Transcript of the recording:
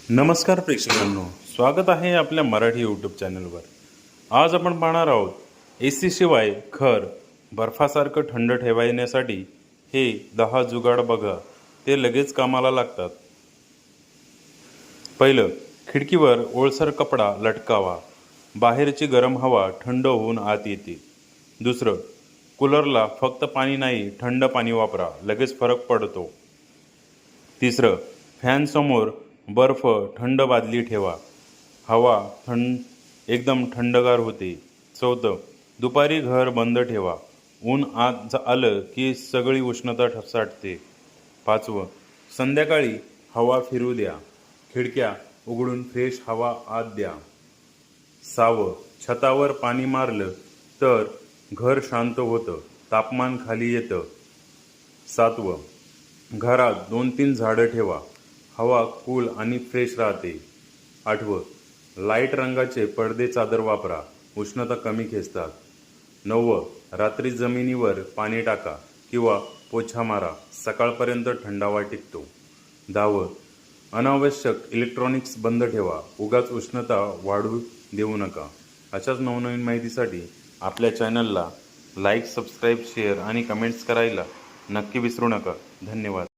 नमस्कार प्रेक्षकांनो, स्वागत आहे आपल्या मराठी यूट्यूब चॅनलवर। आज आपण पाहणार आहोत AC शिवाय घर बर्फासारखं थंड ठेवण्यासाठी हे 10 जुगाड बघा, ते लगेच कामाला लागतात। पहिलं, खिडकीवर ओलसर कपडा लटकावा, बाहेरची गरम हवा थंड होऊन आत येते। दुसरं, कूलरला फक्त पाणी नाही थंड पाणी वापरा, लगेच फरक पडतो। तिसरं, फॅन समोर बर्फ थंड बादली ठेवा, हवा एकदम थंडगार होते। चौथं, दुपारी घर बंद ठेवा, ऊन आत आलं की सगळी उष्णता साठते। पाचवं, संध्याकाळी हवा फिरू द्या, खिडक्या उघडून फ्रेश हवा आत द्या। सहावं, छतावर पाणी मारलं तर घर शांत होतं, तापमान खाली येतं। सातवं, घरात 2-3 झाडं ठेवा, हवा कूल आणि फ्रेश राहते। आठवं, लाईट रंगाचे पडदे चादर वापरा, उष्णता कमी खेचतात। नववं, रात्री जमिनीवर पाणी टाका किंवा पोछा मारा, सकाळपर्यंत थंडावा टिकतो। 10वं, अनावश्यक इलेक्ट्रॉनिक्स बंद ठेवा, उगाच उष्णता वाढू देऊ नका। अशाच नवनवीन माहितीसाठी आपल्या चॅनलला लाईक, सबस्क्राईब, शेअर आणि कमेंट्स करायला नक्की विसरू नका। धन्यवाद।